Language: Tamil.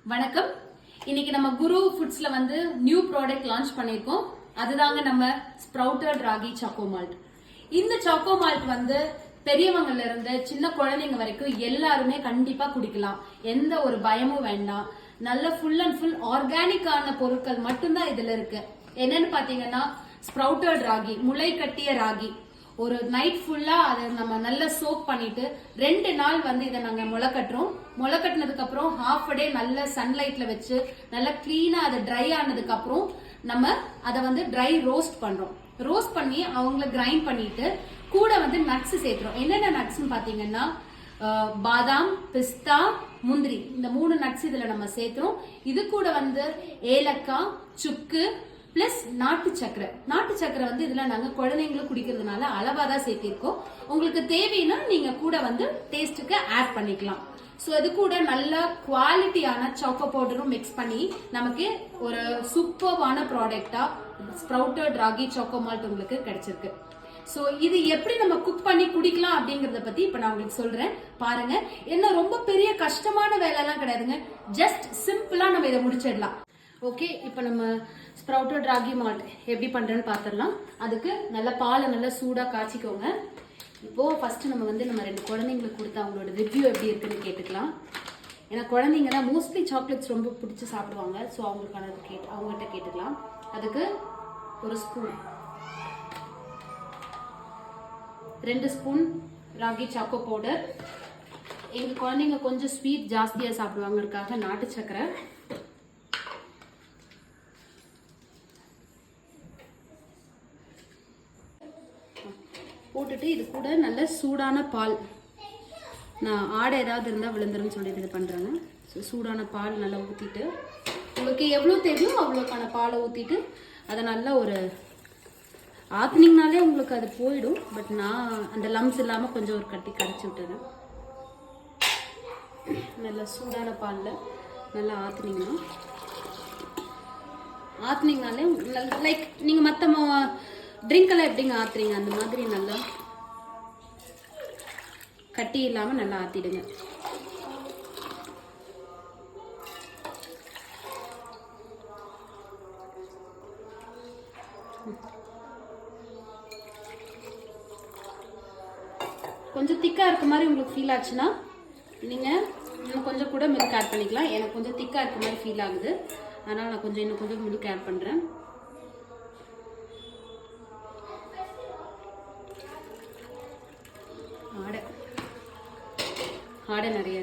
வணக்கம். இன்னைக்கு நம்ம குரு ஃபுட்ஸ்ல வந்து நியூ ப்ராடக்ட் லான்ச் பண்ணிருக்கோம். அதுதாங்க நம்ம ஸ்ப்ரவுட்டட் ராகி சாக்கோ மால்ட். இந்த சாக்கோ மால்ட் வந்து பெரியவங்கல இருந்து சின்ன குழந்தைங்க வரைக்கும் எல்லாருமே கண்டிப்பா குடிக்கலாம். எந்த ஒரு பயமும் வேண்டாம். நல்ல ஃபுல் அண்ட் ஃபுல் ஆர்கானிக்கான பொருட்கள் மட்டும்தான் இதுல இருக்கு. என்னன்னு பாத்தீங்கன்னா ஸ்ப்ரவுட்டட் ராகி, முளை கட்டிய ராகி. ஒரு நைட் ஃபுல்லா அதை நம்ம நல்லா சோக் பண்ணிட்டு 2 நாள் வந்து இதை நாங்க முளை கட்டுறோம். முளை கட்டினதுக்கு அப்புறம் ஹாஃப் டே நல்ல சன்லைட்ல வச்சு நல்லா கிளீனா அதை ட்ரை ஆனதுக்கு அப்புறம் நம்ம அதை வந்து ட்ரை ரோஸ்ட் பண்றோம். ரோஸ்ட் பண்ணி அவங்கள கிரைண்ட் பண்ணிட்டு கூட வந்து நட்ஸ் சேர்த்துறோம். என்னென்ன நட்ஸ்ன்னு பாத்தீங்கன்னா பாதாம், பிஸ்தா, முந்திரி, இந்த 3 நட்ஸ் இதுல நம்ம சேர்த்துறோம். இது கூட வந்து ஏலக்காய், சுக்கு பிளஸ் நாட்டு சக்கரை வந்து இதுல நாங்க குழந்தைங்களுக்கு குடிக்கிறதுனால அளவாதான் சேர்த்திருக்கோம். உங்களுக்கு தேவைன்னா நீங்க கூட வந்து டேஸ்டுக்கு ஆட் பண்ணிக்கலாம். சோ இது கூட நல்ல குவாலிட்டியான சாக்கோ பவுடரும் மிக்ஸ் பண்ணி நமக்கு ஒரு சூப்பர்வான ப்ராடக்டா ஸ்ப்ரவுட்டட் ராகி சாக்கோ மால்ட் உங்களுக்கு கிடைச்சிருக்கு. சோ இது எப்படி நம்ம குக் பண்ணி குடிக்கலாம் அப்படிங்கறத பத்தி இப்ப நான் உங்களுக்கு சொல்றேன். பாருங்க, என்ன ரொம்ப பெரிய கஷ்டமான வேலை எல்லாம் கிடையாதுங்க. ஜஸ்ட் சிம்பிளா நம்ம இதை முடிச்சிடலாம். ஓகே, இப்போ நம்ம ஸ்ப்ரவுட்டட் ராகி மால்ட் எப்படி பண்றேன்னு பாத்திரலாம். அதுக்கு நல்ல பாலை நல்லா சூடா காய்ச்சிக்கோங்க. இப்போ ஃபர்ஸ்ட் நம்ம 2 குழந்தைங்களுக்கு கொடுத்து அவங்களோட ரிவ்யூ எப்படி இருக்குன்னு கேட்டுக்கலாம். ஏன்னா குழந்தைங்க தான் மோஸ்ட்லி சாக்லேட்ஸ் ரொம்ப பிடிச்சி சாப்பிடுவாங்க. ஸோ அவங்களுக்கான அவங்ககிட்ட கேட்டுக்கலாம். அதுக்கு ஒரு spoon, 2 spoon ragi choco powder. எங்க குழந்தைங்க கொஞ்சம் ஸ்வீட் ஜாஸ்தியா சாப்பிடுவாங்கிறதுக்காக நாட்டு சக்கரை, போட்டுட்டு இது கூட நல்ல சூடான பால். நான் ஆடை ஏதாவது இருந்தால் விழுந்துருன்னு சொல்லிட்டு இது பண்ணுறேங்க. ஸோ சூடான பால் நல்லா ஊற்றிட்டு உங்களுக்கு எவ்வளோ தேவையோ அவ்வளோக்கான பாலை ஊற்றிட்டு அதை நல்லா ஒரு ஆத்துனீங்கனாலே உங்களுக்கு அது போயிடும். பட் நான் அந்த லம்ஸ் இல்லாமல் கொஞ்சம் ஒரு கட்டி கரைச்சி விட்டுறேன். நல்லா சூடான பாலில் நல்லா ஆத்துனீங்கனாலே லைக் நீங்கள் மற்ற ட்ரிங்க் எல்லாம் எப்படிங்க ஆத்துறீங்க அந்த மாதிரி நல்லா கட்டி இல்லாம நல்லா ஆத்திடுங்க. கொஞ்சம் திக்கா இருக்க மாதிரி உங்களுக்கு ஃபீல் ஆச்சுன்னா நீங்க இன்னும் கொஞ்சம் கூட மில்க் ஆட் பண்ணிக்கலாம். எனக்கு கொஞ்சம் திக்கா இருக்க மாதிரி ஃபீல் ஆகுது, அதனால நான் இன்னும் கொஞ்சம் மில்க் ஆட் பண்றேன். ஆடை நிறைய